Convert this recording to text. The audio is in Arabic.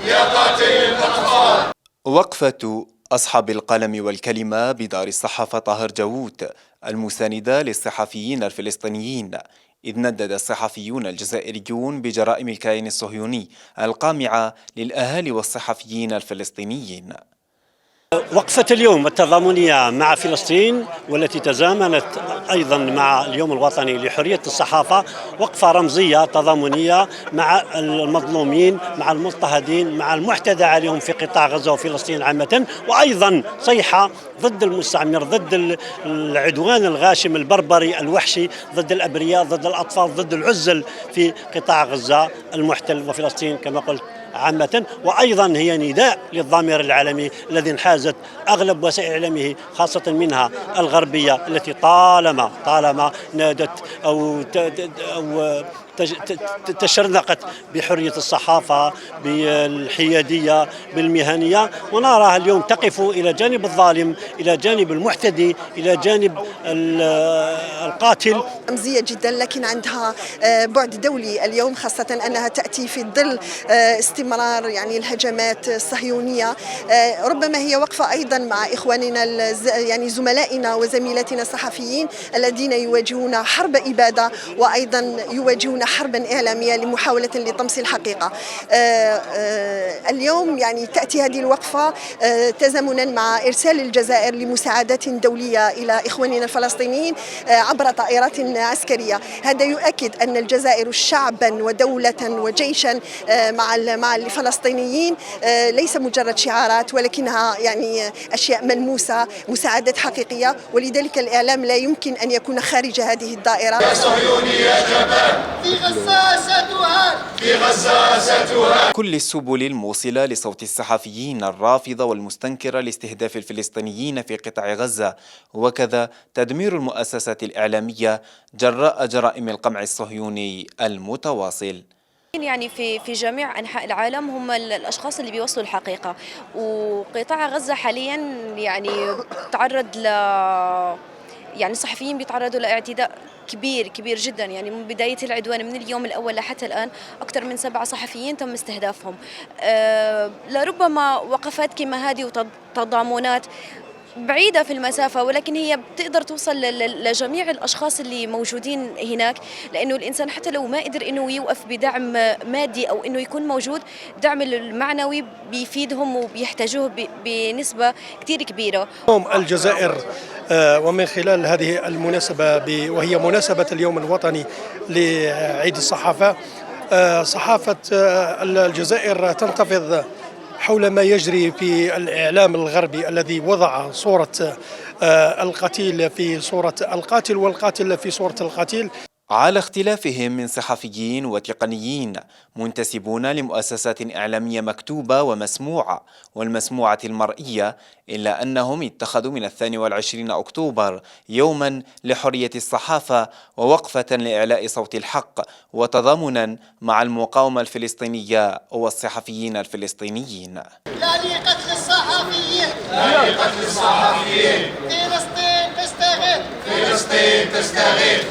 يا قاتل الأطفال. وقفة أصحاب القلم والكلمة بدار الصحافة طاهر جاووت المساندة للصحفيين الفلسطينيين، إذ ندد الصحفيون الجزائريون بجرائم الكيان الصهيوني القامعة للأهالي والصحفيين الفلسطينيين. وقفة اليوم التضامنية مع فلسطين والتي تزامنت أيضا مع اليوم الوطني لحرية الصحافة وقفة رمزية تضامنية مع المظلومين، مع المضطهدين، مع المعتدى عليهم في قطاع غزة وفلسطين عامة، وأيضا صيحة ضد المستعمر، ضد العدوان الغاشم البربري الوحشي، ضد الأبرياء، ضد الأطفال، ضد العزل في قطاع غزة المحتل وفلسطين كما قلت عامة. وأيضا هي نداء للضمير العالمي الذي انحازت أغلب وسائل إعلامه خاصة منها الغربية التي طالما نادت أو تشرذقت بحرية الصحافة، بالحيادية، بالمهنية، ونراها اليوم تقف إلى جانب الظالم، إلى جانب المعتدي، إلى جانب القاتل. رمزية جدا لكن عندها بعد دولي اليوم، خاصة أنها تأتي في ظل استمرار يعني الهجمات الصهيونية. ربما هي وقفة أيضا مع إخواننا يعني زملائنا وزميلاتنا الصحفيين الذين يواجهون حرب إبادة وأيضا يواجهون حربا إعلامية لمحاولة لطمس الحقيقة. اليوم يعني تأتي هذه الوقفة تزامنا مع إرسال الجزائر لمساعدات دولية إلى إخواننا الفلسطينيين عبر طائرات عسكرية. هذا يؤكد أن الجزائر شعبا ودولة وجيشا مع الفلسطينيين ليس مجرد شعارات، ولكنها يعني أشياء ملموسة، مساعدات حقيقية، ولذلك الإعلام لا يمكن أن يكون خارج هذه الدائرة. يا صهيوني يا جبان، في غزة ستهان، في غزة ستهان. كل السبل الموصلة لصوت الصحفيين الرافضة والمستنكرة لاستهداف الفلسطينيين في قطاع غزة، وكذا تدمير المؤسسات الإعلامية جراء جرائم القمع الصهيوني المتواصل. يعني في جميع أنحاء العالم هم الأشخاص اللي بيوصلوا الحقيقة، وقطاع غزة حاليا يعني تعرض يعني الصحفيين بيتعرضوا لاعتداء كبير جدا. يعني من بداية العدوان من اليوم الأول لحتى الآن أكثر من 7 صحفيين تم استهدافهم. لربما وقفات كما هذه وتضامنات بعيدة في المسافة، ولكن هي بتقدر توصل لجميع الأشخاص اللي موجودين هناك، لأنه الإنسان حتى لو ما قدر إنه يوقف بدعم مادي أو إنه يكون موجود، الدعم المعنوي بيفيدهم وبيحتاجوه بنسبة كتير كبيرة. الجزائر ومن خلال هذه المناسبة وهي مناسبة اليوم الوطني لعيد الصحافة، صحافة الجزائر تنتفض حول ما يجري في الإعلام الغربي الذي وضع صورة القتيل في صورة القاتل والقاتل في صورة القتيل. على اختلافهم من صحفيين وتقنيين منتسبون لمؤسسات إعلامية مكتوبة ومسموعة والمسموعة المرئية، إلا أنهم اتخذوا من 22 أكتوبر يوما لحرية الصحافة ووقفة لإعلاء صوت الحق وتضامنا مع المقاومة الفلسطينية والصحفيين الفلسطينيين. لا لقتل الصحفيين، لا لقتل الصحفيين. فلسطين تستغيث، فلسطين تستغيث.